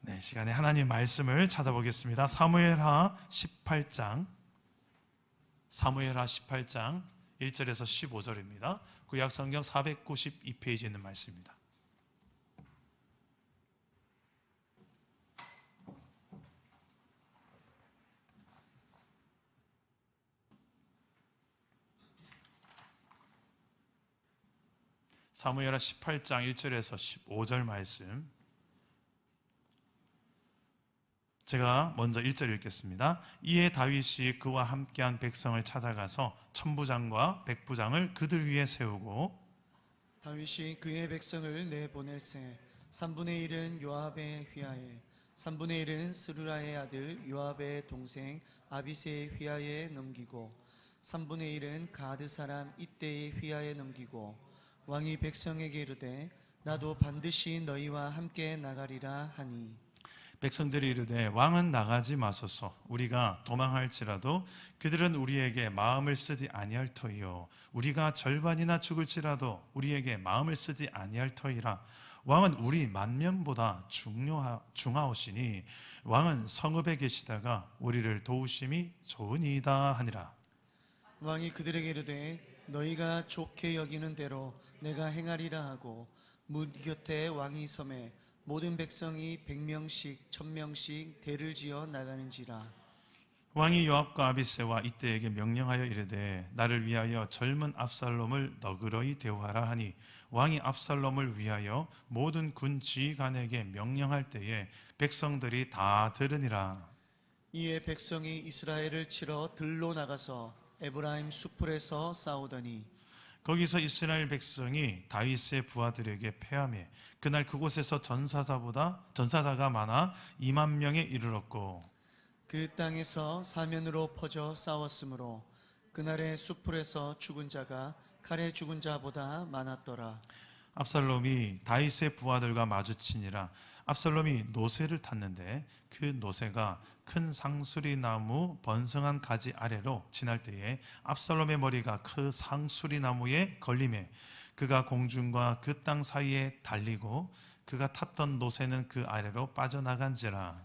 네, 시간에 하나님 말씀을 찾아보겠습니다. 사무엘하 18장 1절에서 15절입니다. 구약성경 492페이지에 있는 말씀입니다. 사무엘하 18장 1절에서 15절 말씀, 제가 먼저 1절 읽겠습니다. 이에 다윗이 그와 함께한 백성을 찾아가서 천부장과 백부장을 그들 위에 세우고, 다윗이 그의 백성을 내보낼세 3분의 1은 요압의 휘하에 3분의 1은 스루라의 아들 요압의 동생 아비새의 휘하에 넘기고 3분의 1은 가드 사람 이때의 휘하에 넘기고, 왕이 백성에게 이르되 나도 반드시 너희와 함께 나가리라 하니, 백성들이 이르되 왕은 나가지 마소서. 우리가 도망할지라도 그들은 우리에게 마음을 쓰지 아니할 터이요, 우리가 절반이나 죽을지라도 우리에게 마음을 쓰지 아니할 터이라. 왕은 우리 만면보다 중하오시니 왕은 성읍에 계시다가 우리를 도우심이 좋으니이다 하니라. 왕이 그들에게 이르되 너희가 좋게 여기는 대로 내가 행하리라 하고, 문 곁에 왕이 섬에 모든 백성이 100명씩 1000명씩 대를 지어 나가는지라. 왕이 요압과 아비새와 이때에게 명령하여 이르되 나를 위하여 젊은 압살롬을 너그러이 대우하라 하니, 왕이 압살롬을 위하여 모든 군 지휘관에게 명령할 때에 백성들이 다 들으니라. 이에 백성이 이스라엘을 치러 들로 나가서 에브라임 수풀에서 싸우더니, 거기서 이스라엘 백성이 다윗의 부하들에게 패하며 그날 그곳에서 전사자가 많아 2만 명에 이르렀고, 그 땅에서 사면으로 퍼져 싸웠으므로 그날의 수풀에서 죽은 자가 칼에 죽은 자보다 많았더라. 압살롬이 다윗의 부하들과 마주치니라. 압살롬이 노새를 탔는데 그 노새가 큰 상수리 나무 번성한 가지 아래로 지날 때에 압살롬의 머리가 그 상수리 나무에 걸리매 그가 공중과 그 땅 사이에 달리고 그가 탔던 노새는 그 아래로 빠져나간지라.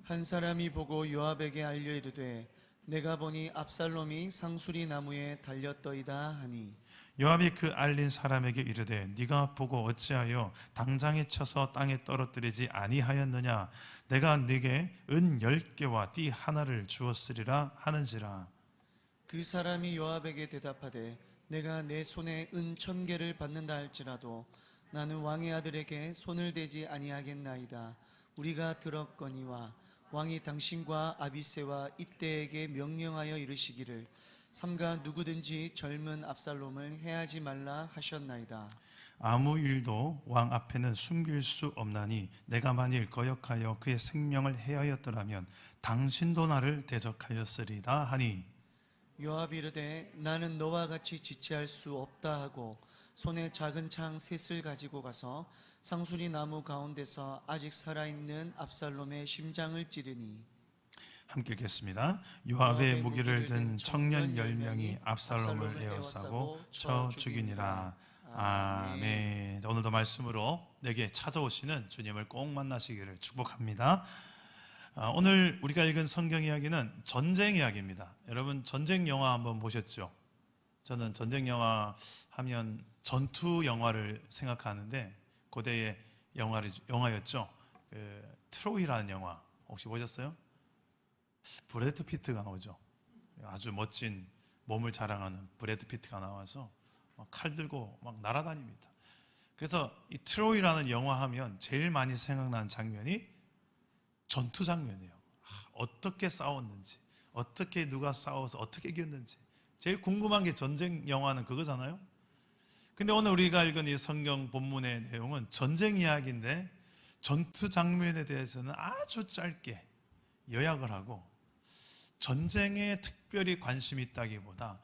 한 사람이 보고 요압에게 알려 이르되 내가 보니 압살롬이 상수리 나무에 달렸더이다 하니, 요압이 그 알린 사람에게 이르되 네가 보고 어찌하여 당장에 쳐서 땅에 떨어뜨리지 아니하였느냐? 내가 네게 은 10개와 띠 하나를 주었으리라 하는지라. 그 사람이 요압에게 대답하되 내가 내 손에 은 1000개를 받는다 할지라도 나는 왕의 아들에게 손을 대지 아니하겠나이다. 우리가 들었거니와 왕이 당신과 아비새와 이때에게 명령하여 이르시기를 삼가 누구든지 젊은 압살롬을 해하지 말라 하셨나이다. 아무 일도 왕 앞에는 숨길 수 없나니 내가 만일 거역하여 그의 생명을 해하였더라면 당신도 나를 대적하였으리다 하니, 요압이 이르되 나는 너와 같이 지체할 수 없다 하고 손에 작은 창 셋을 가지고 가서 상수리 나무 가운데서 아직 살아있는 압살롬의 심장을 찌르니, 함께 읽겠습니다. 요압의 무기를 든 청년 10명이 압살롬을 에워싸고 쳐 죽이니라. 아멘. 오늘도 말씀으로 내게 찾아오시는 주님을 꼭 만나시기를 축복합니다. 오늘 우리가 읽은 성경 이야기는 전쟁 이야기입니다. 여러분 전쟁 영화 한번 보셨죠? 저는 전쟁 영화 하면 전투 영화를 생각하는데 고대의 영화였죠. 트로이라는 영화 혹시 보셨어요? 브래드 피트가 나오죠. 아주 멋진 몸을 자랑하는 브래드 피트가 나와서 막 칼 들고 막 날아다닙니다. 그래서 이 트로이라는 영화 하면 제일 많이 생각나는 장면이 전투 장면이에요. 어떻게 싸웠는지, 어떻게 누가 싸워서 어떻게 이겼는지 제일 궁금한 게 전쟁 영화는 그거잖아요. 근데 오늘 우리가 읽은 이 성경 본문의 내용은 전쟁 이야기인데 전투 장면에 대해서는 아주 짧게 요약을 하고 전쟁에 특별히 관심이 있다기보다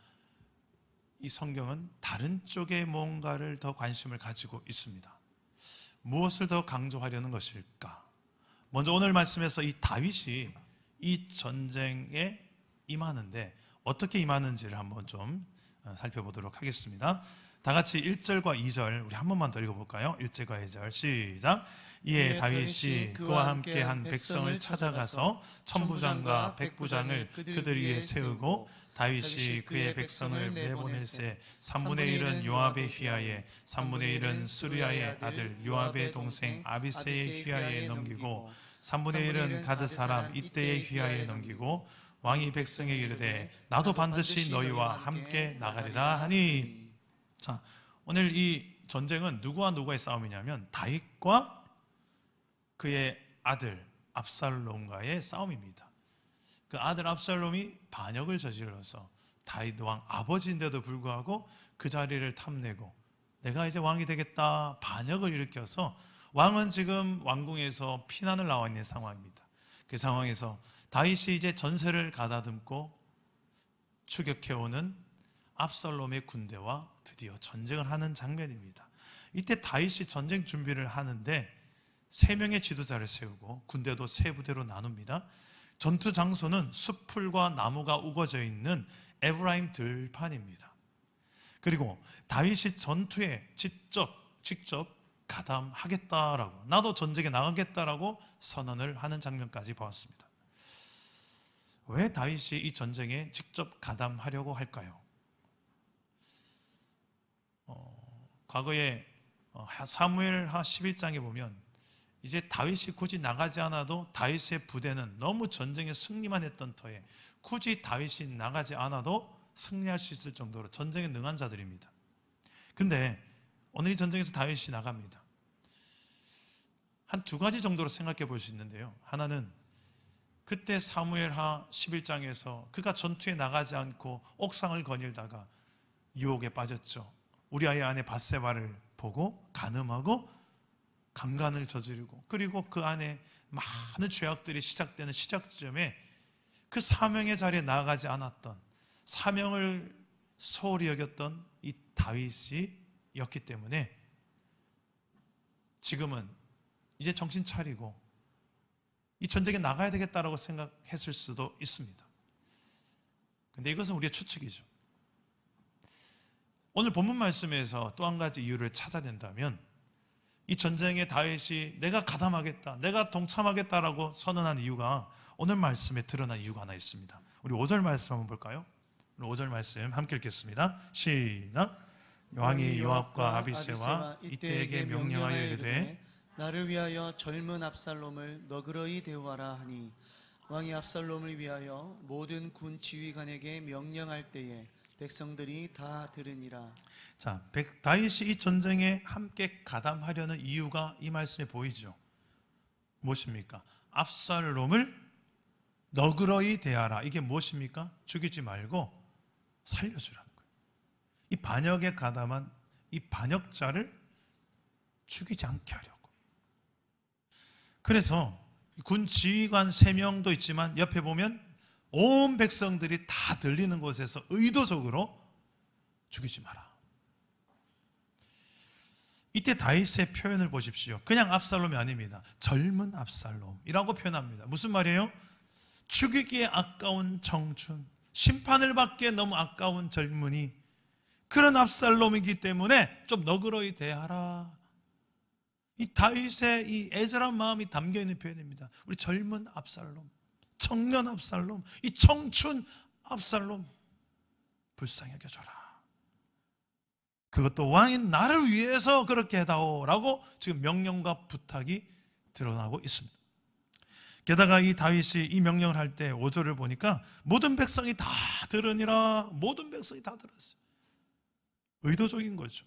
이 성경은 다른 쪽에 뭔가를 더 관심을 가지고 있습니다. 무엇을 더 강조하려는 것일까? 먼저 오늘 말씀에서 이 다윗이 이 전쟁에 임하는데 어떻게 임하는지를 한번 좀 살펴보도록 하겠습니다. 다 같이 1절과 2절 우리 한 번만 더 읽어볼까요? 1절과 2절 시작. 이에 다윗이 그와 함께 한 백성을 찾아가서 천부장과 백부장을 그들 위에 세우고 다윗이 그의 백성을 내보낼세 3분의 1은 요압의 휘하에 3분의 1은 스루야의 아들 요압의 동생 아비새의 휘하에 넘기고 3분의 1은 가드 사람 이때의 휘하에 넘기고 왕이 백성에게 이르되 나도 반드시 너희와 함께 나가리라 하니. 자, 오늘 이 전쟁은 누구와 누구의 싸움이냐면 다윗과 그의 아들 압살롬과의 싸움입니다. 그 아들 압살롬이 반역을 저질러서 다윗 왕 아버지인데도 불구하고 그 자리를 탐내고 내가 이제 왕이 되겠다 반역을 일으켜서 왕은 지금 왕궁에서 피난을 나와 있는 상황입니다. 그 상황에서 다윗이 이제 전세를 가다듬고 추격해오는 압살롬의 군대와 드디어 전쟁을 하는 장면입니다. 이때 다윗이 전쟁 준비를 하는데 3명의 지도자를 세우고 군대도 3부대로 나눕니다. 전투 장소는 숲풀과 나무가 우거져 있는 에브라임 들판입니다. 그리고 다윗이 전투에 직접 가담하겠다라고, 나도 전쟁에 나가겠다라고 선언을 하는 장면까지 보았습니다. 왜 다윗이 이 전쟁에 직접 가담하려고 할까요? 과거에 사무엘하 11장에 보면 이제 다윗이 굳이 나가지 않아도 다윗의 부대는 너무 전쟁에 승리만 했던 터에 굳이 다윗이 나가지 않아도 승리할 수 있을 정도로 전쟁에 능한 자들입니다. 근데 오늘 이 전쟁에서 다윗이 나갑니다. 한 2가지 정도로 생각해 볼 수 있는데요. 하나는 그때 사무엘하 11장에서 그가 전투에 나가지 않고 옥상을 거닐다가 유혹에 빠졌죠. 우리아의 아내 밧세바를 보고 간음하고 강간을 저지르고 그리고 그 안에 많은 죄악들이 시작되는 시작점에 그 사명의 자리에 나아가지 않았던, 사명을 소홀히 여겼던 이 다윗이었기 때문에 지금은 이제 정신 차리고 이 전쟁에 나가야 되겠다라고 생각했을 수도 있습니다. 그런데 이것은 우리의 추측이죠. 오늘 본문 말씀에서 또 한 가지 이유를 찾아낸다면 이 전쟁에 다윗이 내가 가담하겠다, 내가 동참하겠다라고 선언한 이유가 오늘 말씀에 드러난 이유가 하나 있습니다. 우리 5절 말씀 한번 볼까요? 5절 말씀 함께 읽겠습니다. 시작. 왕이 요압과 아비새와 이때에게 명령하여 이르되 나를 위하여 젊은 압살롬을 너그러이 대우하라 하니 왕이 압살롬을 위하여 모든 군 지휘관에게 명령할 때에 백성들이 다 들으니라. 자, 다윗이 이 전쟁에 함께 가담하려는 이유가 이 말씀에 보이죠. 무엇입니까? 압살롬을 너그러이 대하라. 이게 무엇입니까? 죽이지 말고 살려주라는 거예요. 이 반역에 가담한 이 반역자를 죽이지 않게 하려고. 그래서 군 지휘관 3명도 있지만 옆에 보면 온 백성들이 다 들리는 곳에서 의도적으로 죽이지 마라. 이때 다윗의 표현을 보십시오. 그냥 압살롬이 아닙니다. 젊은 압살롬이라고 표현합니다. 무슨 말이에요? 죽이기에 아까운 청춘, 심판을 받기에 너무 아까운 젊은이, 그런 압살롬이기 때문에 좀 너그러이 대하라. 이 다윗의 이 애절한 마음이 담겨있는 표현입니다. 우리 젊은 압살롬, 청년 압살롬, 이 청춘 압살롬 불쌍히 여겨줘라. 그것도 왕인 나를 위해서 그렇게 해다오라고 지금 명령과 부탁이 드러나고 있습니다. 게다가 이 다윗이 이 명령을 할 때 5절을 보니까 모든 백성이 다 들으니라. 모든 백성이 다 들었어요. 의도적인 거죠.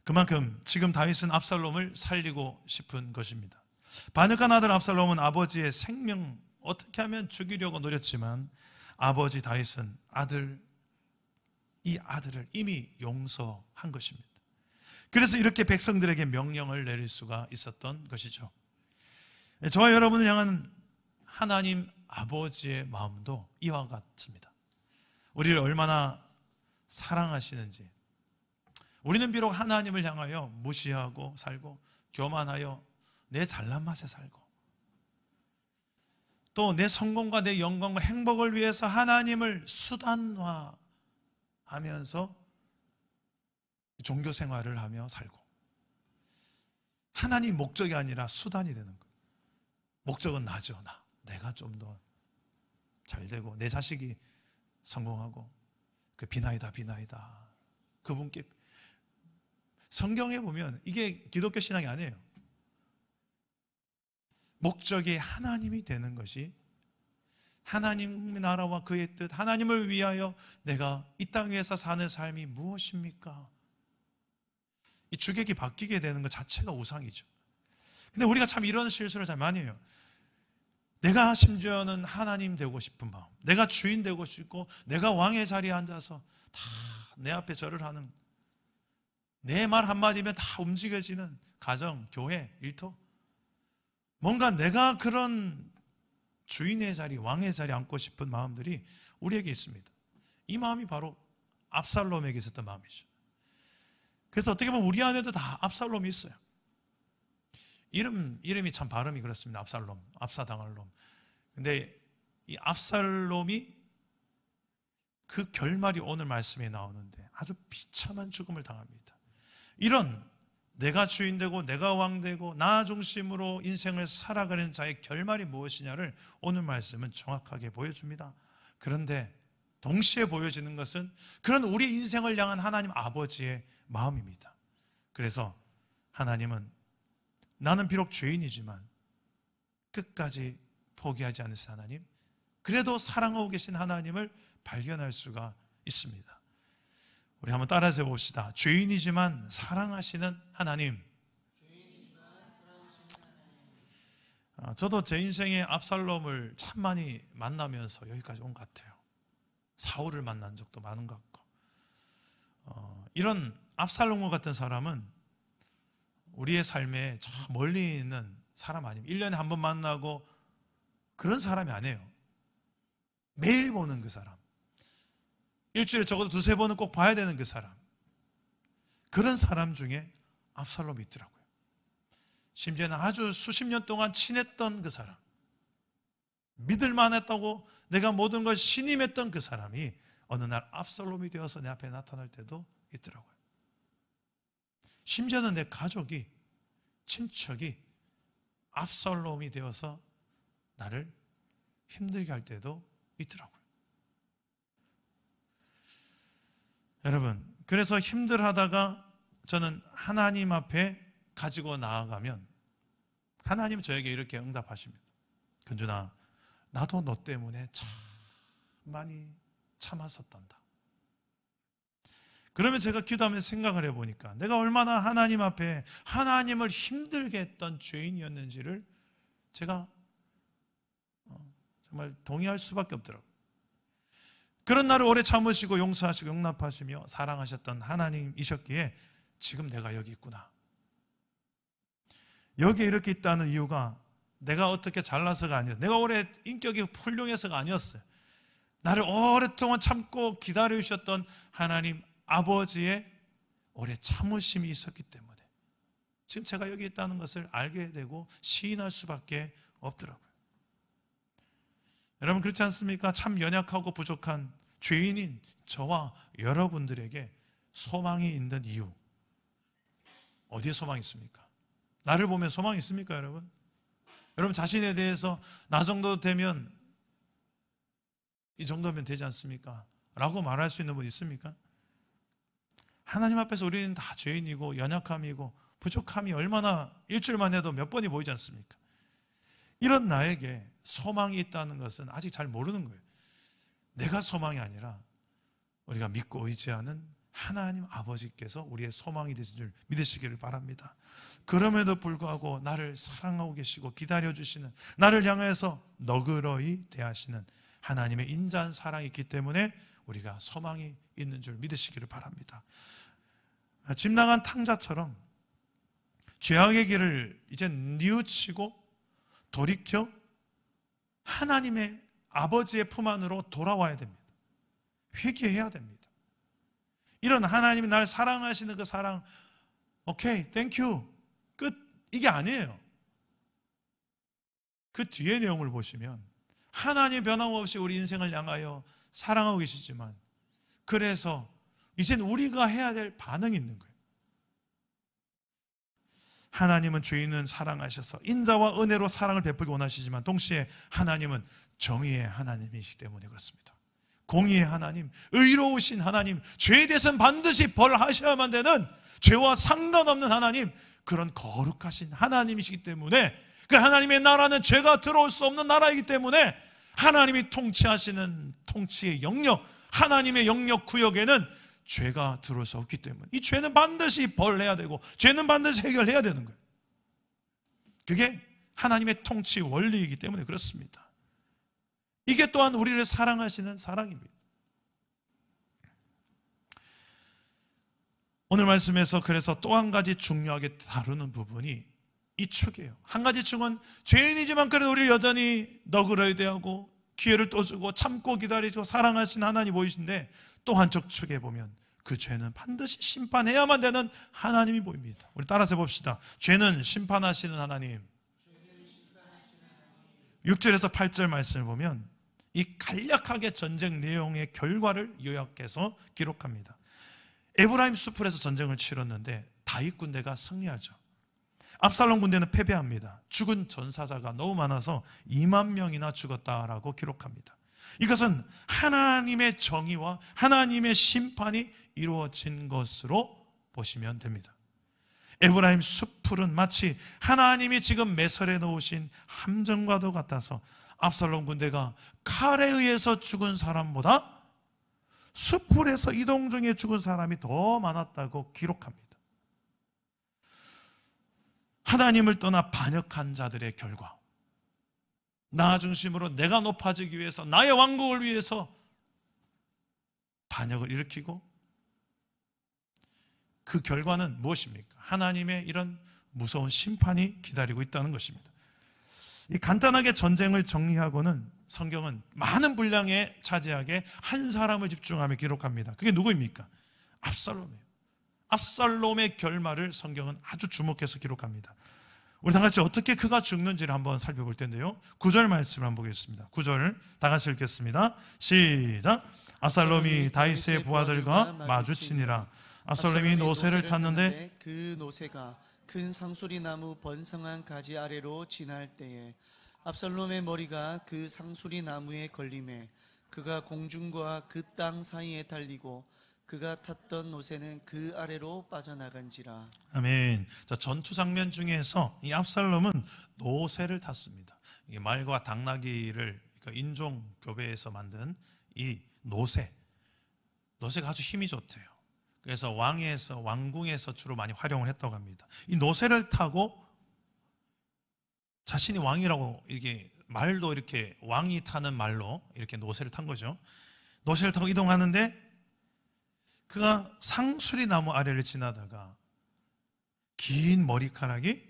그만큼 지금 다윗은 압살롬을 살리고 싶은 것입니다. 반역한 아들 압살롬은 아버지의 생명 어떻게 하면 죽이려고 노렸지만 아버지 다윗은 이 아들을 이미 용서한 것입니다. 그래서 이렇게 백성들에게 명령을 내릴 수가 있었던 것이죠. 저와 여러분을 향한 하나님 아버지의 마음도 이와 같습니다. 우리를 얼마나 사랑하시는지. 우리는 비록 하나님을 향하여 무시하고 살고 교만하여 내 잘난 맛에 살고 또 내 성공과 내 영광과 행복을 위해서 하나님을 수단화하면서 종교 생활을 하며 살고, 하나님 목적이 아니라 수단이 되는 거예요. 목적은 나죠. 내가 좀 더 잘 되고 내 자식이 성공하고, 그 비나이다 그분께. 성경에 보면 이게 기독교 신앙이 아니에요. 목적이 하나님이 되는 것이, 하나님의 나라와 그의 뜻, 하나님을 위하여 내가 이 땅 위에서 사는 삶이 무엇입니까? 이 주객이 바뀌게 되는 것 자체가 우상이죠. 근데 우리가 참 이런 실수를 잘 많이 해요. 내가 심지어는 하나님 되고 싶은 마음, 내가 주인 되고 싶고, 내가 왕의 자리에 앉아서 다 내 앞에 절을 하는, 내 말 한마디면 다 움직여지는 가정, 교회, 일터, 뭔가 내가 그런 주인의 자리, 왕의 자리에 앉고 싶은 마음들이 우리에게 있습니다. 이 마음이 바로 압살롬에게 있었던 마음이죠. 그래서 어떻게 보면 우리 안에도 다 압살롬이 있어요. 이름이 참 발음이 그렇습니다. 압살롬, 압사당할 놈. 근데 이 압살롬이 그 결말이 오늘 말씀에 나오는데 아주 비참한 죽음을 당합니다. 이런 내가 주인 되고 내가 왕 되고 나 중심으로 인생을 살아가는 자의 결말이 무엇이냐를 오늘 말씀은 정확하게 보여줍니다. 그런데 동시에 보여지는 것은 그런 우리 인생을 향한 하나님 아버지의 마음입니다. 그래서 하나님은 나는 비록 죄인이지만 끝까지 포기하지 않으신 하나님, 그래도 사랑하고 계신 하나님을 발견할 수가 있습니다. 우리 한번 따라서 봅시다. 죄인이지만 사랑하시는 하나님. 저도 제 인생에 압살롬을 참 많이 만나면서 여기까지 온 것 같아요. 사울을 만난 적도 많은 것 같고, 이런 압살롬과 같은 사람은 우리의 삶에 저 멀리 있는 사람 아닙니다. 1년에 한 번 만나고 그런 사람이 아니에요. 매일 보는 그 사람, 일주일에 적어도 두세 번은 꼭 봐야 되는 그 사람, 그런 사람 중에 압살롬이 있더라고요. 심지어는 아주 수십 년 동안 친했던 그 사람, 믿을만했다고 내가 모든 걸 신임했던 그 사람이 어느 날 압살롬이 되어서 내 앞에 나타날 때도 있더라고요. 심지어는 내 가족이, 친척이 압살롬이 되어서 나를 힘들게 할 때도 있더라고요. 여러분, 그래서 힘들하다가 저는 하나님 앞에 가지고 나아가면 하나님 저에게 이렇게 응답하십니다. 근준아, 나도 너 때문에 참 많이 참았었단다. 그러면 제가 기도하면서 생각을 해보니까 내가 얼마나 하나님 앞에 하나님을 힘들게 했던 죄인이었는지를 제가 정말 동의할 수밖에 없더라고요. 그런 나를 오래 참으시고 용서하시고 용납하시며 사랑하셨던 하나님이셨기에 지금 내가 여기 있구나. 여기에 이렇게 있다는 이유가 내가 어떻게 잘나서가 아니었어요. 내가 오래 인격이 훌륭해서가 아니었어요. 나를 오랫동안 참고 기다려주셨던 하나님 아버지의 오래 참으심이 있었기 때문에 지금 제가 여기 있다는 것을 알게 되고 시인할 수밖에 없더라고요. 여러분, 그렇지 않습니까? 참 연약하고 부족한 죄인인 저와 여러분들에게 소망이 있는 이유, 어디에 소망이 있습니까? 나를 보면 소망이 있습니까, 여러분? 여러분 자신에 대해서 나 정도 되면, 이 정도면 되지 않습니까? 라고 말할 수 있는 분 있습니까? 하나님 앞에서 우리는 다 죄인이고 연약함이고 부족함이 얼마나 일주일만 해도 몇 번이 보이지 않습니까? 이런 나에게 소망이 있다는 것은 아직 잘 모르는 거예요. 내가 소망이 아니라 우리가 믿고 의지하는 하나님 아버지께서 우리의 소망이 되신 줄 믿으시기를 바랍니다. 그럼에도 불구하고 나를 사랑하고 계시고 기다려주시는, 나를 향해서 너그러이 대하시는 하나님의 인자한 사랑이 있기 때문에 우리가 소망이 있는 줄 믿으시기를 바랍니다. 집 나간 탕자처럼 죄악의 길을 이제 뉘우치고 돌이켜 하나님의 아버지의 품 안으로 돌아와야 됩니다. 회개해야 됩니다. 이런 하나님이 날 사랑하시는 그 사랑, 오케이, 땡큐, 끝, 이게 아니에요. 그 뒤의 내용을 보시면 하나님 변함없이 우리 인생을 향하여 사랑하고 계시지만, 그래서 이젠 우리가 해야 될 반응이 있는 거예요. 하나님은 죄인은 사랑하셔서 인자와 은혜로 사랑을 베풀기 원하시지만 동시에 하나님은 정의의 하나님이시기 때문에 그렇습니다. 공의의 하나님, 의로우신 하나님, 죄에 대해서는 반드시 벌하셔야만 되는 죄와 상관없는 하나님, 그런 거룩하신 하나님이시기 때문에 그 하나님의 나라는 죄가 들어올 수 없는 나라이기 때문에 하나님이 통치하시는 통치의 영역, 하나님의 영역 구역에는 죄가 들어올 수 없기 때문에 이 죄는 반드시 벌해야 되고 죄는 반드시 해결해야 되는 거예요. 그게 하나님의 통치 원리이기 때문에 그렇습니다. 이게 또한 우리를 사랑하시는 사랑입니다. 오늘 말씀에서 그래서 또 한 가지 중요하게 다루는 부분이 이 축이에요. 한 가지 축은 죄인이지만 그래도 우리를 여전히 너그러야 되고 기회를 또 주고 참고 기다리고 사랑하신 하나님 보이신데 또 한쪽 축에 보면 그 죄는 반드시 심판해야만 되는 하나님이 보입니다. 우리 따라서 해봅시다. 죄는 심판하시는 하나님. 6절에서 8절 말씀을 보면 이 간략하게 전쟁 내용의 결과를 요약해서 기록합니다. 에브라임 수풀에서 전쟁을 치렀는데 다윗 군대가 승리하죠. 압살롬 군대는 패배합니다. 죽은 전사자가 너무 많아서 2만 명이나 죽었다라고 기록합니다. 이것은 하나님의 정의와 하나님의 심판이 이루어진 것으로 보시면 됩니다. 에브라임 수풀은 마치 하나님이 지금 매설해 놓으신 함정과도 같아서 압살롬 군대가 칼에 의해서 죽은 사람보다 수풀에서 이동 중에 죽은 사람이 더 많았다고 기록합니다. 하나님을 떠나 반역한 자들의 결과, 나 중심으로 내가 높아지기 위해서 나의 왕국을 위해서 반역을 일으키고 그 결과는 무엇입니까? 하나님의 이런 무서운 심판이 기다리고 있다는 것입니다. 이 간단하게 전쟁을 정리하고는 성경은 많은 분량에 차지하게 한 사람을 집중하며 기록합니다. 그게 누구입니까? 압살롬이에요. 압살롬의 결말을 성경은 아주 주목해서 기록합니다. 우리 다 같이 어떻게 그가 죽는지를 한번 살펴볼 텐데요. 9절 말씀을 한번 보겠습니다. 9절 다 같이 읽겠습니다. 시작. 압살롬이 다윗의 부하들과 마주치니라. 압살롬이 노새를 탔는데 그 노새가 큰 상수리 나무 번성한 가지 아래로 지날 때에 압살롬의 머리가 그 상수리 나무에 걸림에 그가 공중과 그 땅 사이에 달리고 그가 탔던 노새는 그 아래로 빠져나간지라. 아멘. 자, 전투 장면 중에서 이 압살롬은 노새를 탔습니다. 이게 말과 당나귀를 그러니까 인종 교배에서 만든 이 노새가 아주 힘이 좋대요. 그래서 왕궁에서 주로 많이 활용을 했다고 합니다. 이 노새를 타고 자신이 왕이라고 이게 말도 이렇게 왕이 타는 말로 이렇게 노새를 탄 거죠. 노새를 타고 이동하는데 그가 상수리 나무 아래를 지나다가 긴 머리카락이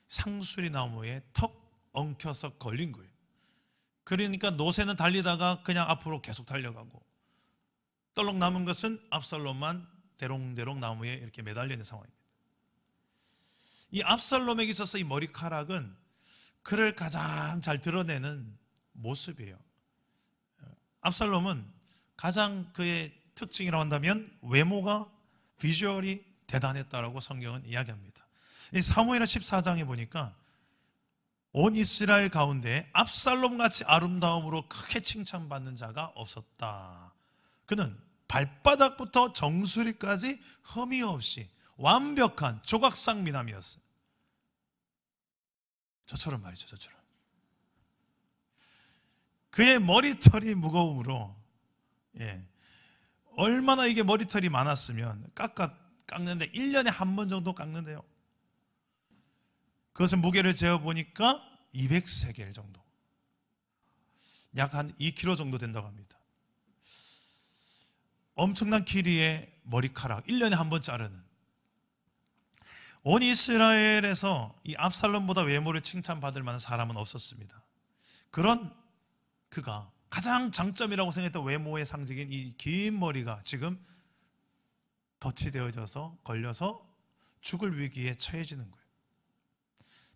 상수리 나무에 턱 엉켜서 걸린 거예요. 그러니까 노새는 달리다가 그냥 앞으로 계속 달려가고 떨렁 남은 것은 압살롬만 대롱대롱 나무에 이렇게 매달려 있는 상황입니다. 이 압살롬에게 있어서 이 머리카락은 그를 가장 잘 드러내는 모습이에요. 압살롬은 가장 그의 특징이라고 한다면 외모가 비주얼이 대단했다라고 성경은 이야기합니다. 이 사무엘하 14장에 보니까 온 이스라엘 가운데 압살롬같이 아름다움으로 크게 칭찬받는 자가 없었다. 그는 발바닥부터 정수리까지 흠이 없이 완벽한 조각상 미남이었어요. 저처럼 말이죠. 저처럼. 그의 머리털이 무거움으로 얼마나 이게 머리털이 많았으면 깎는데 1년에 한 번 정도 깎는데요. 그것은 무게를 재어보니까 200세겔 정도, 약 한 2kg 정도 된다고 합니다. 엄청난 길이의 머리카락 1년에 한 번 자르는, 온 이스라엘에서 이 압살롬보다 외모를 칭찬받을 만한 사람은 없었습니다. 그런 그가 가장 장점이라고 생각했던 외모의 상징인 이 긴 머리가 지금 덫이 되어져서 걸려서 죽을 위기에 처해지는 거예요.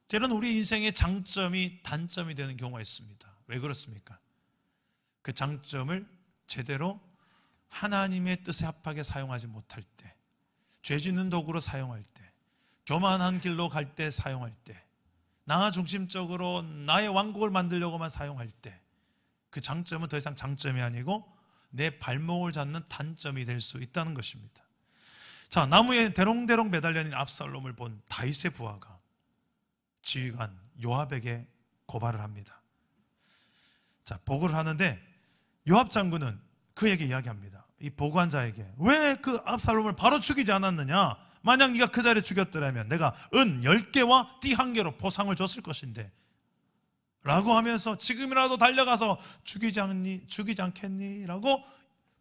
때로는 우리 인생의 장점이 단점이 되는 경우가 있습니다. 왜 그렇습니까? 그 장점을 제대로 하나님의 뜻에 합하게 사용하지 못할 때, 죄 짓는 도구로 사용할 때, 교만한 길로 갈 때 사용할 때, 나 중심적으로 나의 왕국을 만들려고만 사용할 때 그 장점은 더 이상 장점이 아니고 내 발목을 잡는 단점이 될 수 있다는 것입니다. 자, 나무에 대롱대롱 매달려 있는 압살롬을 본 다윗의 부하가 지휘관 요압에게 고발을 합니다. 자, 보고를 하는데 요압 장군은 그에게 이야기합니다. 이 보고한 자에게 왜 그 압살롬을 바로 죽이지 않았느냐? 만약 네가 그 자리에 죽였더라면 내가 은 10개와 띠 1개로 보상을 줬을 것인데 라고 하면서 지금이라도 달려가서 죽이지 않겠니? 라고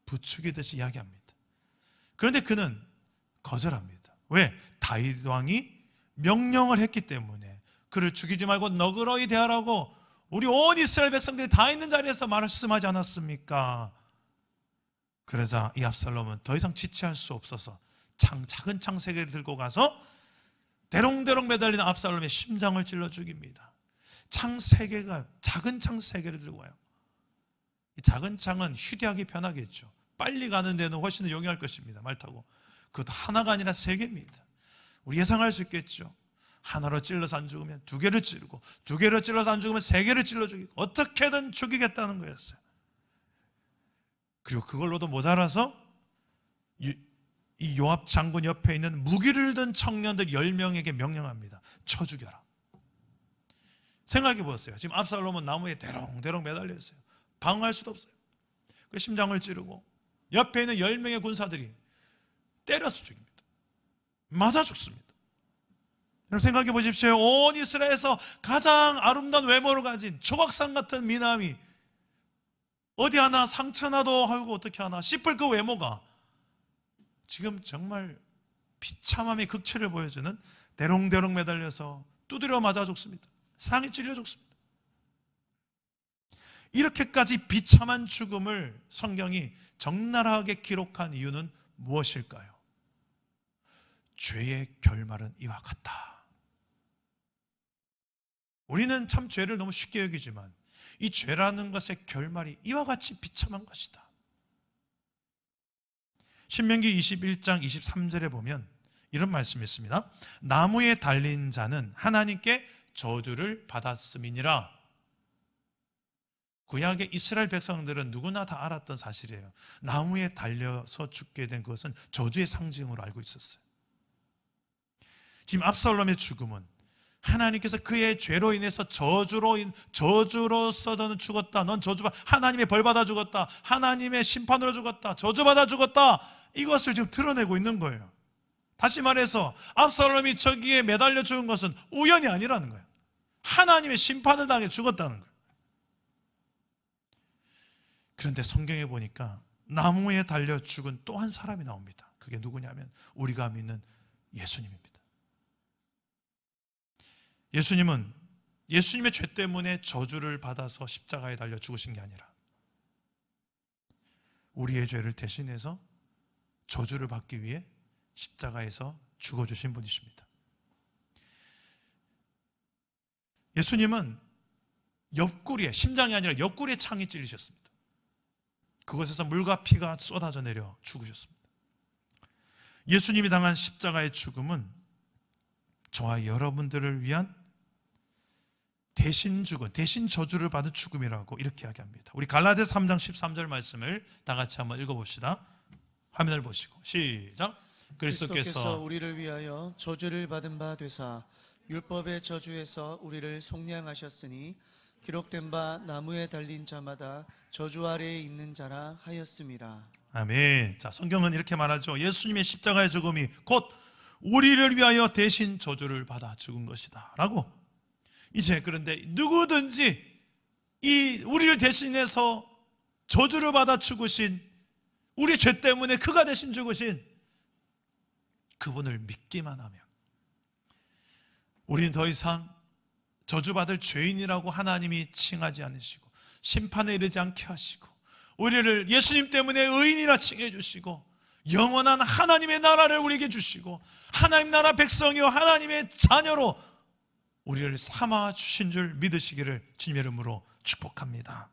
부추기듯이 이야기합니다. 그런데 그는 거절합니다. 왜? 다윗 왕이 명령을 했기 때문에 그를 죽이지 말고 너그러이 대하라고 우리 온 이스라엘 백성들이 다 있는 자리에서 말씀하지 않았습니까? 그러자 이 압살롬은 더 이상 지체할 수 없어서 작은 창 3개를 들고 가서 대롱대롱 매달리는 압살롬의 심장을 찔러 죽입니다. 창 3개가, 작은 창 3개를 들고 와요. 이 작은 창은 휴대하기 편하겠죠. 빨리 가는 데는 훨씬 더 용이할 것입니다. 말 타고. 그것도 하나가 아니라 3개입니다. 우리 예상할 수 있겠죠. 하나로 찔러서 안 죽으면 2개를 찌르고, 2개로 찔러서 안 죽으면 3개를 찔러 죽이고, 어떻게든 죽이겠다는 거였어요. 그리고 그걸로도 모자라서 이 요압 장군 옆에 있는 무기를 든 청년들 10명에게 명령합니다. 쳐 죽여라. 생각해 보세요. 지금 압살롬은 나무에 대롱대롱 매달려 있어요. 방어할 수도 없어요. 그 심장을 찌르고 옆에 있는 10명의 군사들이 때려서 죽입니다. 맞아 죽습니다. 여러분 생각해 보십시오. 온 이스라엘에서 가장 아름다운 외모를 가진 조각상 같은 미남이 어디 하나 상처나도 하고 어떻게 하나 싶을 그 외모가 지금 정말 비참함의 극치를 보여주는 대롱대롱 매달려서 두드려 맞아 죽습니다. 상에 찔려 죽습니다. 이렇게까지 비참한 죽음을 성경이 적나라하게 기록한 이유는 무엇일까요? 죄의 결말은 이와 같다. 우리는 참 죄를 너무 쉽게 여기지만 이 죄라는 것의 결말이 이와 같이 비참한 것이다. 신명기 21장 23절에 보면 이런 말씀이 있습니다. 나무에 달린 자는 하나님께 저주를 받았음이니라. 구약의 이스라엘 백성들은 누구나 다 알았던 사실이에요. 나무에 달려서 죽게 된 것은 저주의 상징으로 알고 있었어요. 지금 압살롬의 죽음은 하나님께서 그의 죄로 인해서 저주로서 너는 죽었다. 넌 하나님의 벌 받아 죽었다. 하나님의 심판으로 죽었다. 저주받아 죽었다. 이것을 지금 드러내고 있는 거예요. 다시 말해서 압살롬이 저기에 매달려 죽은 것은 우연이 아니라는 거예요. 하나님의 심판을 당해 죽었다는 거예요. 그런데 성경에 보니까 나무에 달려 죽은 또 한 사람이 나옵니다. 그게 누구냐면 우리가 믿는 예수님입니다. 예수님은 예수님의 죄 때문에 저주를 받아서 십자가에 달려 죽으신 게 아니라 우리의 죄를 대신해서 저주를 받기 위해 십자가에서 죽어주신 분이십니다. 예수님은 옆구리에, 심장이 아니라 옆구리에 창이 찔리셨습니다. 그곳에서 물과 피가 쏟아져 내려 죽으셨습니다. 예수님이 당한 십자가의 죽음은 저와 여러분들을 위한 대신 죽은, 대신 저주를 받은 죽음이라고 이렇게 이야기합니다. 우리 갈라디아서 3장 13절 말씀을 다 같이 한번 읽어봅시다. 화면을 보시고 시작. 그리스도께서 우리를 위하여 저주를 받은 바 되사 율법의 저주에서 우리를 속량하셨으니 기록된 바 나무에 달린 자마다 저주 아래에 있는 자라 하였음이라. 아멘. 자, 성경은 이렇게 말하죠. 예수님의 십자가의 죽음이 곧 우리를 위하여 대신 저주를 받아 죽은 것이다 라고. 이제 그런데 누구든지 이 우리를 대신해서 저주를 받아 죽으신, 우리 죄 때문에 그가 대신 죽으신 그분을 믿기만 하면 우리는 더 이상 저주받을 죄인이라고 하나님이 칭하지 않으시고 심판에 이르지 않게 하시고 우리를 예수님 때문에 의인이라 칭해 주시고 영원한 하나님의 나라를 우리에게 주시고 하나님 나라 백성이요 하나님의 자녀로 우리를 삼아 주신 줄 믿으시기를 주님의 이름으로 축복합니다.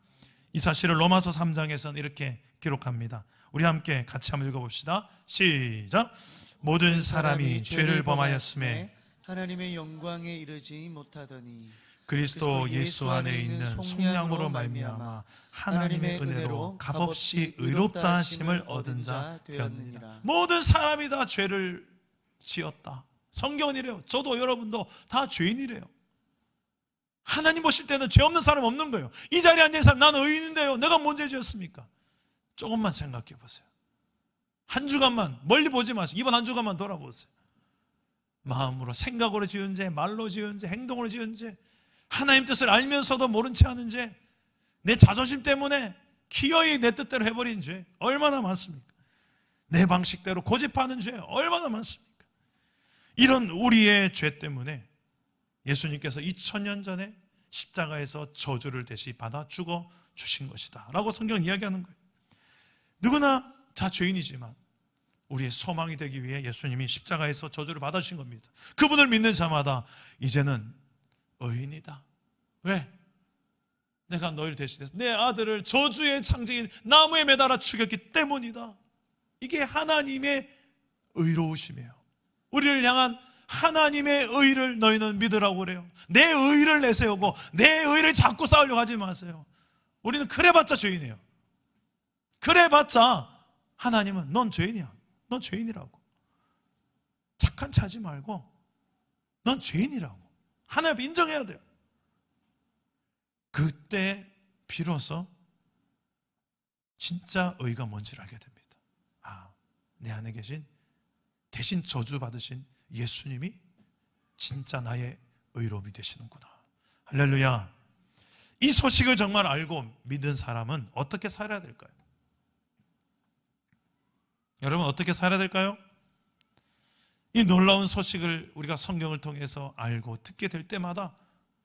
이 사실을 로마서 3장에서는 이렇게 기록합니다. 우리 함께 같이 한번 읽어봅시다. 시작. 모든 사람이 죄를 범하였음에 하나님의 영광에 이르지 못하더니 그리스도 예수 안에 있는 속량으로 말미암아 하나님의 은혜로 값없이 의롭다 하심을 얻은 자 되었느니라. 모든 사람이 다 죄를 지었다. 성경은 이래요. 저도 여러분도 다 죄인이래요. 하나님 보실 때는 죄 없는 사람 없는 거예요. 이 자리에 앉은 사람, 나는 의인인데요, 내가 뭔 죄 지었습니까? 조금만 생각해 보세요. 한 주간만 멀리 보지 마시고 이번 한 주간만 돌아보세요. 마음으로, 생각으로 지은 죄, 말로 지은 죄, 행동으로 지은 죄, 하나님 뜻을 알면서도 모른 채 하는 죄, 내 자존심 때문에 기어이 내 뜻대로 해버린 죄 얼마나 많습니까? 내 방식대로 고집하는 죄 얼마나 많습니까? 이런 우리의 죄 때문에 예수님께서 2000년 전에 십자가에서 저주를 대신 받아 죽어 주신 것이다 라고 성경은 이야기하는 거예요. 누구나 다 죄인이지만 우리의 소망이 되기 위해 예수님이 십자가에서 저주를 받아주신 겁니다. 그분을 믿는 자마다 이제는 의인이다. 왜? 내가 너희를 대신해서 내 아들을 저주의 창직인 나무에 매달아 죽였기 때문이다. 이게 하나님의 의로우심이에요. 우리를 향한 하나님의 의를 너희는 믿으라고 그래요. 내 의를 내세우고 내 의를 자꾸 쌓으려고 하지 마세요. 우리는 그래봤자 죄인이에요. 그래봤자 하나님은 넌 죄인이야. 넌 죄인이라고. 착한 체 하지 말고 넌 죄인이라고 하나님 앞에 인정해야 돼요. 그때 비로소 진짜 의가 뭔지를 알게 됩니다. 아, 내 안에 계신 대신 저주받으신 예수님이 진짜 나의 의로움이 되시는구나. 할렐루야. 이 소식을 정말 알고 믿은 사람은 어떻게 살아야 될까요? 여러분 어떻게 살아야 될까요? 이 놀라운 소식을 우리가 성경을 통해서 알고 듣게 될 때마다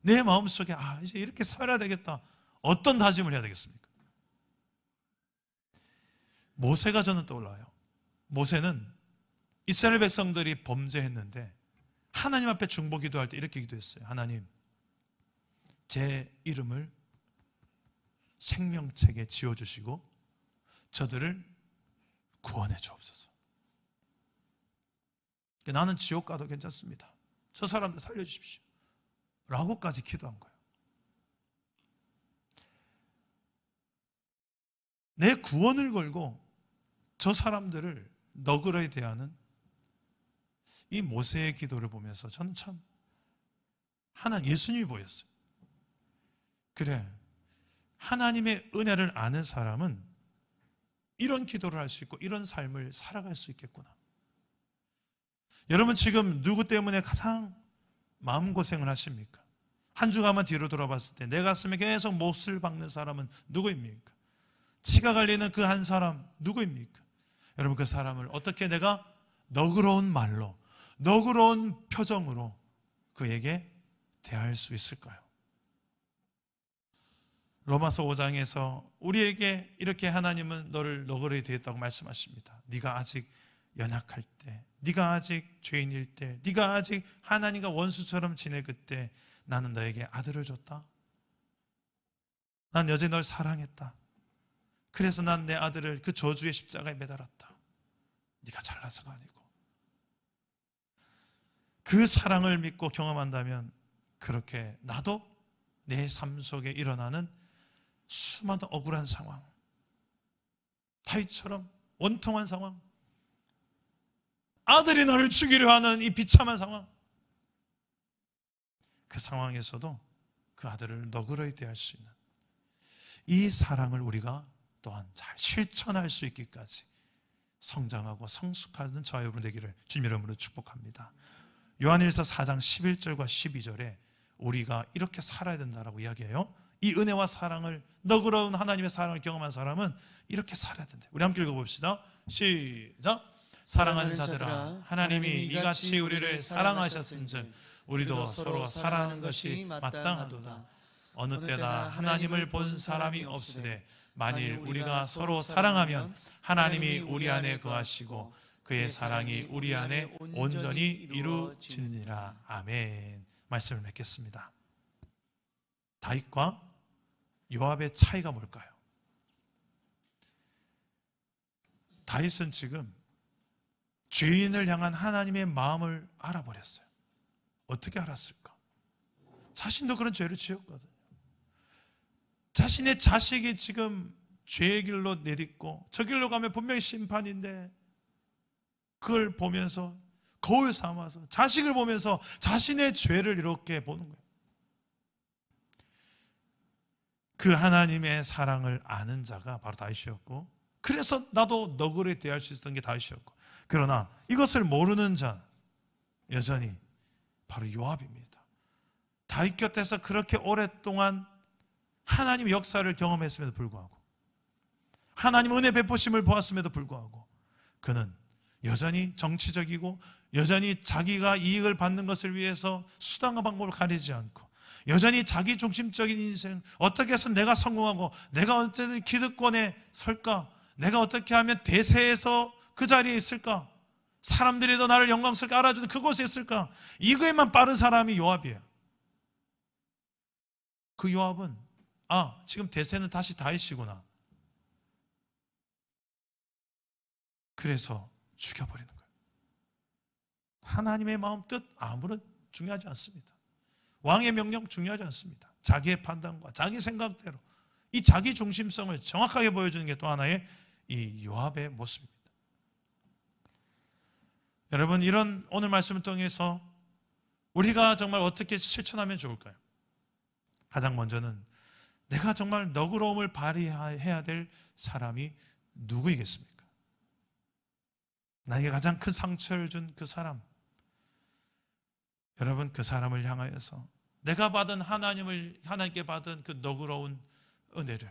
내 마음속에 이제 이렇게 살아야 되겠다. 어떤 다짐을 해야 되겠습니까? 모세가 저는 떠올라요. 모세는 이스라엘 백성들이 범죄했는데 하나님 앞에 중보 기도할 때 이렇게 기도했어요. 하나님, 제 이름을 생명책에 지어주시고 저들을 구원해 주옵소서. 나는 지옥 가도 괜찮습니다. 저 사람들 살려주십시오 라고까지 기도한 거예요. 내 구원을 걸고 저 사람들을 너그러이 대하는 이 모세의 기도를 보면서 저는 참 예수님이 보였어요. 그래, 하나님의 은혜를 아는 사람은 이런 기도를 할 수 있고 이런 삶을 살아갈 수 있겠구나. 여러분 지금 누구 때문에 가장 마음고생을 하십니까? 한 주간만 뒤로 돌아봤을 때 내 가슴에 계속 못을 박는 사람은 누구입니까? 치가 갈리는 그 한 사람 누구입니까? 여러분 그 사람을 어떻게 내가 너그러운 말로, 너그러운 표정으로 그에게 대할 수 있을까요? 로마서 5장에서 우리에게 이렇게 하나님은 너를 너그러이 대했다고 말씀하십니다. 네가 아직 연약할 때, 네가 아직 죄인일 때, 네가 아직 하나님과 원수처럼 지낼 그때 나는 너에게 아들을 줬다. 난 여전히 널 사랑했다. 그래서 난 내 아들을 그 저주의 십자가에 매달았다. 네가 잘나서가 아니고. 그 사랑을 믿고 경험한다면 그렇게 나도 내 삶 속에 일어나는 수많은 억울한 상황, 다윗처럼 원통한 상황, 아들이 나를 죽이려 하는 이 비참한 상황, 그 상황에서도 그 아들을 너그러이 대할 수 있는 이 사랑을 우리가 또한 잘 실천할 수 있기까지 성장하고 성숙하는 저와 여러분 되기를 주님 이름으로 축복합니다. 요한일서 4장 11절과 12절에 우리가 이렇게 살아야 된다라고 이야기해요. 이 은혜와 사랑을, 너그러운 하나님의 사랑을 경험한 사람은 이렇게 살아야 된다. 우리 함께 읽어봅시다. 시작. 사랑하는 자들아, 하나님이 이같이 우리를 사랑하셨은즉 우리도 서로 사랑하는 것이 마땅하도다. 어느 때나 하나님을 본 사람이 없으되 만일 우리가 서로 사랑하면 하나님이 우리 안에 거하시고 그의 사랑이 우리 안에 온전히 이루어지느니라. 아멘. 말씀을 맺겠습니다. 다윗과 요압의 차이가 뭘까요? 다윗은 지금 죄인을 향한 하나님의 마음을 알아버렸어요. 어떻게 알았을까? 자신도 그런 죄를 지었거든요. 자신의 자식이 지금 죄의 길로 내딛고 저 길로 가면 분명히 심판인데 그걸 보면서 거울 삼아서 자식을 보면서 자신의 죄를 이렇게 보는 거예요. 그 하나님의 사랑을 아는 자가 바로 다윗이었고, 그래서 나도 너그레 대할 수 있었던 게 다윗이었고, 그러나 이것을 모르는 자 여전히 바로 요압입니다. 다윗 곁에서 그렇게 오랫동안 하나님의 역사를 경험했음에도 불구하고, 하나님 은혜 베푸심을 보았음에도 불구하고 그는 여전히 정치적이고 여전히 자기가 이익을 받는 것을 위해서 수단과 방법을 가리지 않고 여전히 자기 중심적인 인생, 어떻게 해서 내가 성공하고 내가 언제든 기득권에 설까, 내가 어떻게 하면 대세에서 그 자리에 있을까, 사람들이 더 나를 영광스럽게 알아주는 그곳에 있을까, 이거에만 빠른 사람이 요압이에요. 그 요압은 지금 대세는 다시 다윗이구나. 그래서 죽여버리는 거예요. 하나님의 마음 뜻 아무런 중요하지 않습니다. 왕의 명령 중요하지 않습니다. 자기의 판단과 자기 생각대로 이 자기 중심성을 정확하게 보여주는 게 또 하나의 이 요압의 모습입니다. 여러분, 이런 오늘 말씀을 통해서 우리가 정말 어떻게 실천하면 좋을까요? 가장 먼저는 내가 정말 너그러움을 발휘해야 될 사람이 누구이겠습니까? 나에게 가장 큰 상처를 준 그 사람, 여러분, 그 사람을 향하여서 내가 받은 하나님께 받은 그 너그러운 은혜를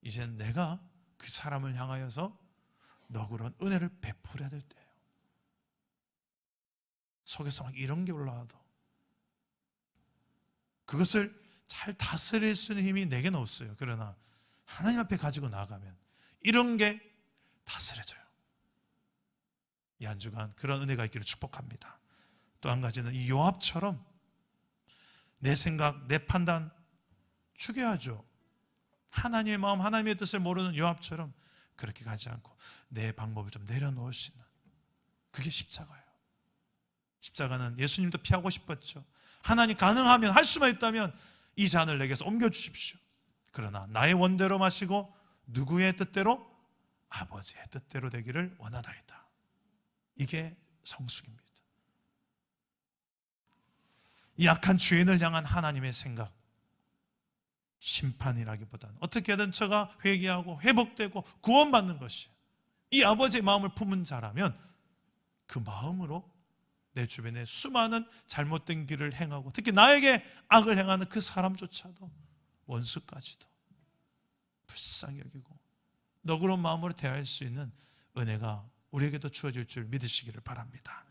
이젠 내가 그 사람을 향하여서 너그러운 은혜를 베풀어야 될 때예요. 속에서 막 이런 게 올라와도 그것을 잘 다스릴 수 있는 힘이 내게는 없어요. 그러나 하나님 앞에 가지고 나가면 이런 게 다스려져요. 이 한 주간 그런 은혜가 있기를 축복합니다. 또 한 가지는 이 요압처럼 내 생각, 내 판단 죽여야죠. 하나님의 마음, 하나님의 뜻을 모르는 요압처럼 그렇게 가지 않고 내 방법을 좀 내려놓을 수 있는, 그게 십자가예요. 십자가는 예수님도 피하고 싶었죠. 하나님 가능하면, 할 수만 있다면 이 잔을 내게서 옮겨주십시오. 그러나 나의 원대로 마시고 누구의 뜻대로? 아버지의 뜻대로 되기를 원하나이다. 이게 성숙입니다. 이 악한 죄인을 향한 하나님의 생각, 심판이라기보다는 어떻게든 저가 회개하고 회복되고 구원받는 것이 이 아버지의 마음을 품은 자라면 그 마음으로 내 주변에 수많은 잘못된 길을 행하고 특히 나에게 악을 행하는 그 사람조차도, 원수까지도 불쌍히 여기고 너그러운 마음으로 대할 수 있는 은혜가 우리에게도 주어질 줄 믿으시기를 바랍니다.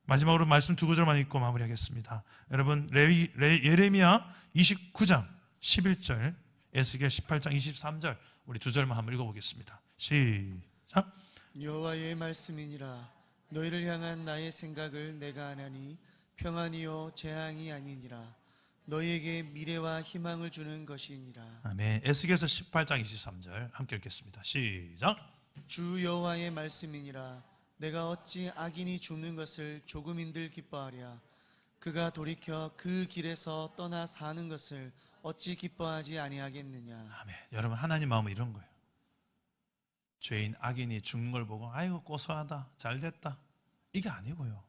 마지막으로 말씀 두 구절만 읽고 마무리하겠습니다. 여러분, 예레미야 29장 11절, 에스겔 18장 23절, 우리 두 절만 한번 읽어보겠습니다. 시작. 여호와의 말씀이니라. 너희를 향한 나의 생각을 내가 아나니 평안이요 재앙이 아니니라. 너희에게 미래와 희망을 주는 것이니라. 아멘. 에스겔서 18장 23절 함께 읽겠습니다. 시작. 주 여호와의 말씀이니라. 내가 어찌 악인이 죽는 것을 조금인들 기뻐하랴. 그가 돌이켜 그 길에서 떠나 사는 것을 어찌 기뻐하지 아니하겠느냐. 아멘. 여러분, 하나님 마음은 이런 거예요. 죄인 악인이 죽는 걸 보고 아이고 고소하다, 잘됐다, 이게 아니고요.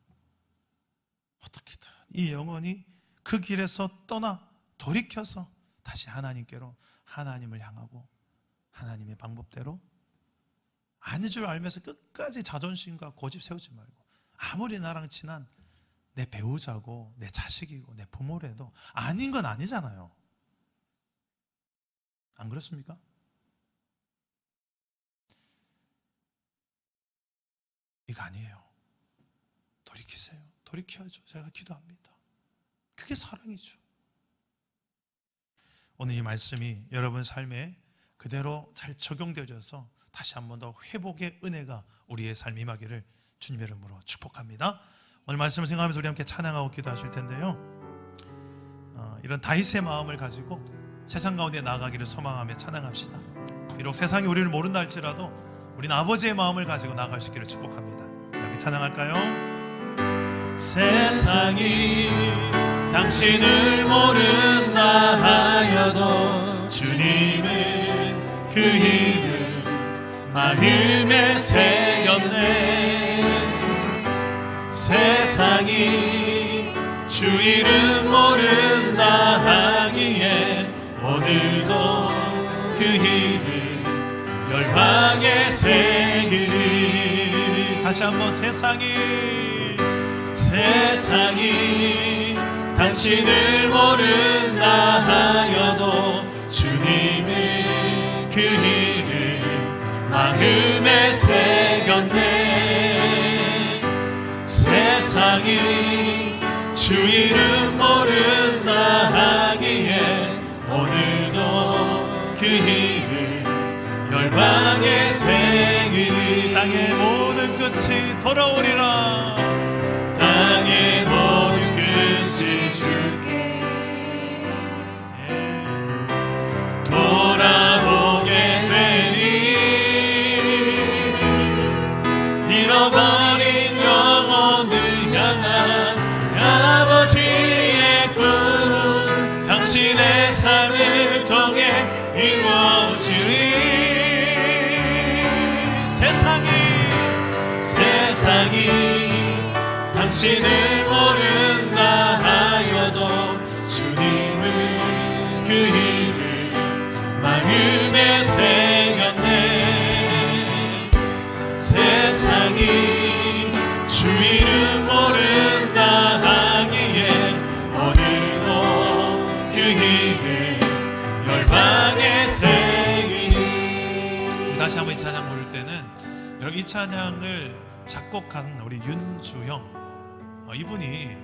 어떻게든 이 영혼이 그 길에서 떠나 돌이켜서 다시 하나님께로, 하나님을 향하고 하나님의 방법대로, 아닌 줄 알면서 끝까지 자존심과 고집 세우지 말고, 아무리 나랑 친한 내 배우자고 내 자식이고 내 부모라도 아닌 건 아니잖아요. 안 그렇습니까? 이거 아니에요. 돌이키세요. 돌이켜야죠. 제가 기도합니다. 그게 사랑이죠. 오늘 이 말씀이 여러분 삶에 그대로 잘 적용되어져서 다시 한 번 더 회복의 은혜가 우리의 삶에 임하기를 주님의 이름으로 축복합니다. 오늘 말씀을 생각하면서 우리 함께 찬양하고 기도하실 텐데요, 이런 다윗의 마음을 가지고 세상 가운데 나아가기를 소망하며 찬양합시다. 비록 세상이 우리를 모른다 할지라도 우리는 아버지의 마음을 가지고 나아갈 수 있기를 축복합니다. 우리 함께 찬양할까요? 세상이 당신을 모른다 하여도 주님은 그 이름 마음에 새겼네. 세상이 주 이름 모른다 하기에 오늘도 그 이름 열방에 새기리. 다시 한번 세상이 당신을 모른다 하여도 주님은 그 이름 마음에 새겼네. 세상이 주 이름 모른다 하기에 오늘도 그 이름 열방에 새기리. 땅의 모든 끝이 돌아오리라. 땅의 모든 끝이 주께 돌아보게 되리. 잃어버린 영혼을 향한 아버지의 꿈 당신의 삶을 통해 이루어지리. 세상이 당신을 모른다 하여도 주님은 그 이름 마음에 새겼네. 세상이 주 이름 모른다 하기에 오늘도 그 이름 열방에 새기니. 다시 한번 이 찬양 부를 때는 여러분, 이 찬양을 작곡한 우리 윤주형 이분이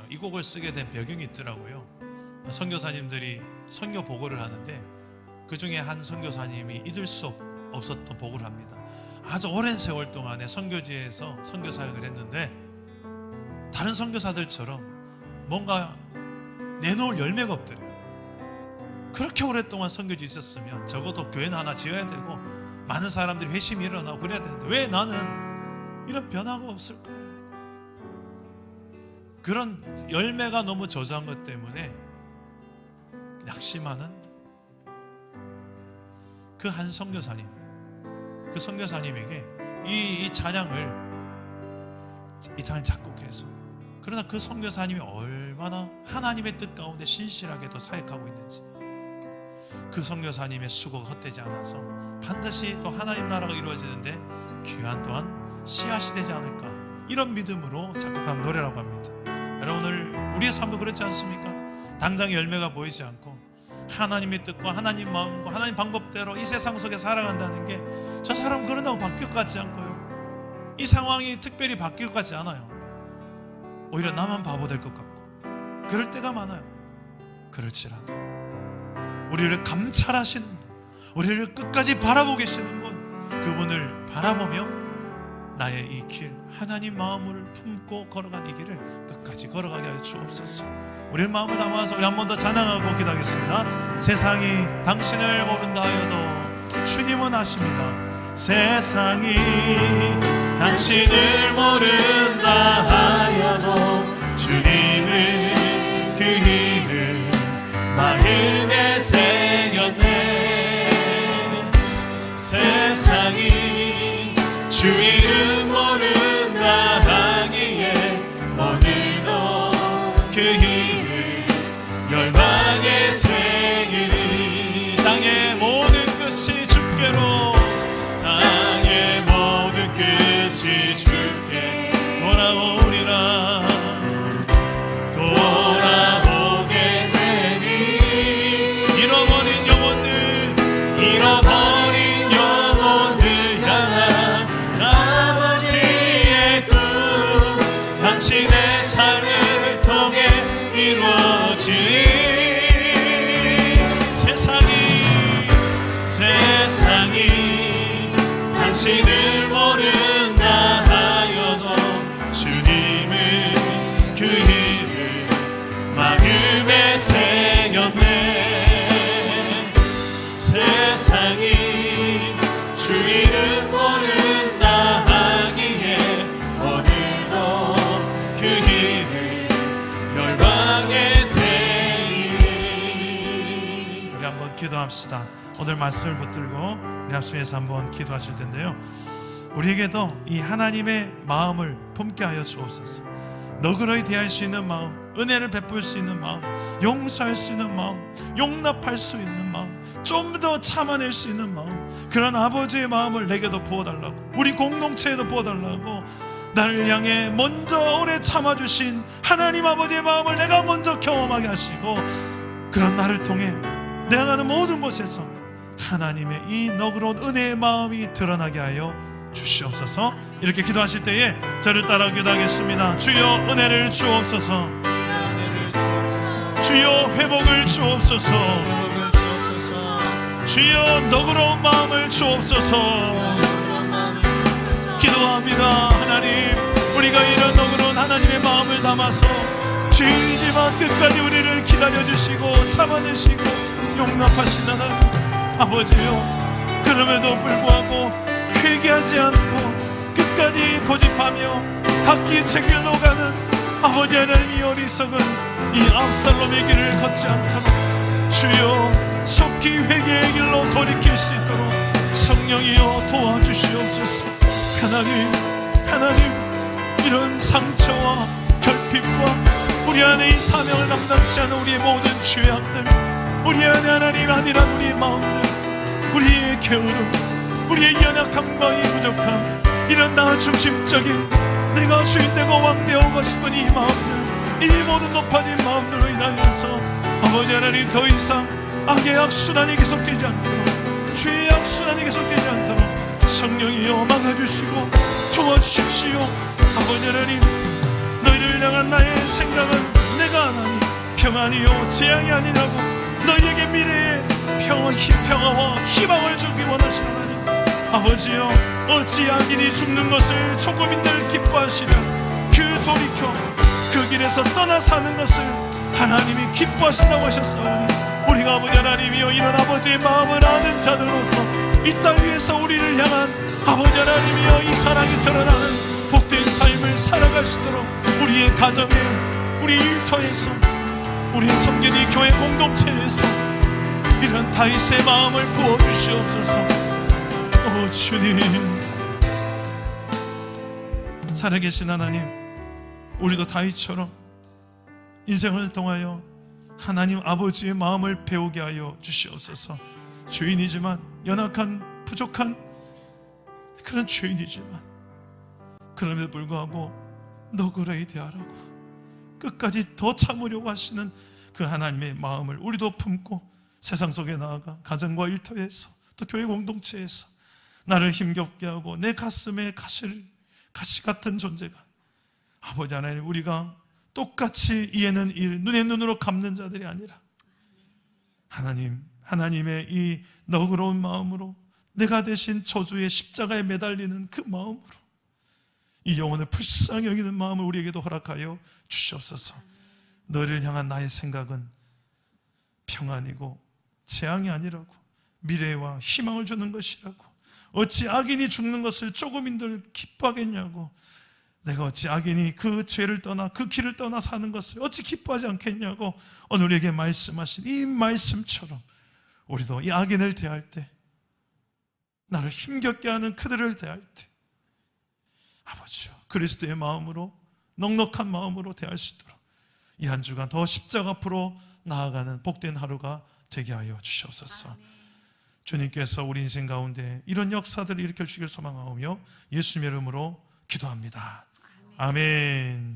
이 곡을 쓰게 된 배경이 있더라고요. 선교사님들이 선교 보고를 하는데 그 중에 한 선교사님이 잊을 수 없었던 보고를 합니다. 아주 오랜 세월 동안에 선교지에서 선교사역을 했는데 다른 선교사들처럼 뭔가 내놓을 열매가 없더래요. 그렇게 오랫동안 선교지에 있었으면 적어도 교회는 하나 지어야 되고 많은 사람들이 회심이 일어나고 그래야 되는데 왜 나는 이런 변화가 없을까요? 그런 열매가 너무 저조한 것 때문에 낙심하는 그 한 선교사님, 그 선교사님에게 이 찬양을 작곡해서, 그러나 그 선교사님이 얼마나 하나님의 뜻 가운데 신실하게 또 사역하고 있는지, 그 선교사님의 수고가 헛되지 않아서 반드시 또 하나님 나라가 이루어지는데 귀한 또한 씨앗이 되지 않을까, 이런 믿음으로 작곡한 노래라고 합니다. 여러분, 오늘 우리의 삶도 그렇지 않습니까? 당장 열매가 보이지 않고 하나님의 뜻과 하나님 마음과 하나님 방법대로 이 세상 속에 살아간다는 게 저 사람 그런다고 바뀔 것 같지 않고요, 이 상황이 특별히 바뀔 것 같지 않아요. 오히려 나만 바보 될 것 같고 그럴 때가 많아요. 그럴지라도 우리를 감찰하시는 분, 우리를 끝까지 바라보고 계시는 분, 그분을 바라보며 나의 이 길, 하나님 마음을 품고 걸어간 이 길을 끝까지 걸어가게 하여 주옵소서. 우리의 마음을 담아서 우리 한 번 더 찬양하고 기도하겠습니다. 세상이 당신을 모른다 하여도 주님은 아십니다. 세상이 당신을 모른다 하여도 주님은 그 이름 마음에 새겼네. 세상이 주 이름 모른다 하기에 오늘도 그 이름 열방에 새기리. 땅의 모든 끝이 주께로, 땅의 모든 끝이 주께 돌아오리라. 돌아보게 되니 잃어버린 영혼들 향한 기도합시다. 오늘 말씀을 붙들고 우리 합심해서 한번 기도하실 텐데요, 우리에게도 이 하나님의 마음을 품게 하여 주옵소서. 너그러이 대할 수 있는 마음, 은혜를 베풀 수 있는 마음, 용서할 수 있는 마음, 용납할 수 있는 마음, 좀 더 참아낼 수 있는 마음, 그런 아버지의 마음을 내게도 부어달라고, 우리 공동체에도 부어달라고, 나를 향해 먼저 오래 참아주신 하나님 아버지의 마음을 내가 먼저 경험하게 하시고, 그런 나를 통해 내가 가는 모든 곳에서 하나님의 이 너그러운 은혜의 마음이 드러나게 하여 주시옵소서. 이렇게 기도하실 때에 저를 따라 기도하겠습니다. 주여 은혜를 주옵소서. 주여 회복을 주옵소서. 주여 너그러운 마음을 주옵소서. 기도합니다. 하나님, 우리가 이런 너그러운 하나님의 마음을 담아서 죄인이지만 끝까지 우리를 기다려주시고 참아내시고 용납하신 하나님 아버지요, 그럼에도 불구하고 회개하지 않고 끝까지 고집하며 각기 제 길로 가는 아버지 하나님의 어리석은 이 압살롬의 길을 걷지 않도록 주여 속히 회개의 길로 돌이킬 수 있도록 성령이여 도와주시옵소서. 하나님, 이런 상처와 결핍과 우리 안에 이 사명을 감당치 않은 우리의 모든 죄악들, 우리 안에 하나님 아니란 우리의 마음들, 우리의 게으름, 우리의 연약함과 이 부족함, 이런 나 중심적인 내가 주인되고 왕되어오고 싶은 이 마음들, 이 모든 높아진 마음들로 인하여서 아버지 하나님 더 이상 악의 악순환이 계속되지 않도록, 죄의 악순환이 계속되지 않도록 성령이여 막아주시고 도와주십시오. 아버지 하나님, 너희를 향한 나의 생각은 내가 하나니 평안이요 재앙이 아니라고, 너희에게 미래의 평화와 희망을 주기 원하시는 하나님 아버지여, 어찌 악인이 죽는 것을 조금인들 기뻐하시면 그 돌이켜 그 길에서 떠나 사는 것을 하나님이 기뻐하신다고 하셨사오니, 우리가 아버지 하나님이여 이런 아버지의 마음을 아는 자들로서 이 땅 위에서 우리를 향한 아버지 하나님이여 이 사랑이 드러나는 복된 삶을 살아갈 수 있도록 우리의 가정에, 우리 일터에서, 우리의 섬긴 이 교회 공동체에서 이런 다윗의 마음을 부어주시옵소서. 오 주님, 살아계신 하나님, 우리도 다윗처럼 인생을 통하여 하나님 아버지의 마음을 배우게 하여 주시옵소서. 죄인이지만, 연약한 부족한 그런 죄인이지만, 그럼에도 불구하고 너그러이 대하라고 끝까지 더 참으려고 하시는 그 하나님의 마음을 우리도 품고 세상 속에 나아가 가정과 일터에서 또 교회 공동체에서 나를 힘겹게 하고 내 가슴에 가시 같은 존재가 아버지 하나님, 우리가 똑같이 이에는 일, 눈에 눈으로 갚는 자들이 아니라 하나님의 이 너그러운 마음으로 내가 대신 저주의 십자가에 매달리는 그 마음으로 이 영혼을 불쌍히 여기는 마음을 우리에게도 허락하여 주시옵소서. 너를 향한 나의 생각은 평안이고 재앙이 아니라고, 미래와 희망을 주는 것이라고, 어찌 악인이 죽는 것을 조금인들 기뻐하겠냐고, 내가 어찌 악인이 그 죄를 떠나 그 길을 떠나 사는 것을 어찌 기뻐하지 않겠냐고 오늘 우리에게 말씀하신 이 말씀처럼 우리도 이 악인을 대할 때, 나를 힘겹게 하는 그들을 대할 때 아버지요, 그리스도의 마음으로, 넉넉한 마음으로 대할 수 있도록 이 한 주간 더 십자가 앞으로 나아가는 복된 하루가 되게 하여 주시옵소서. 아멘. 주님께서 우리 인생 가운데 이런 역사들을 일으켜 주시길 소망하오며 예수님의 이름으로 기도합니다. 아멘.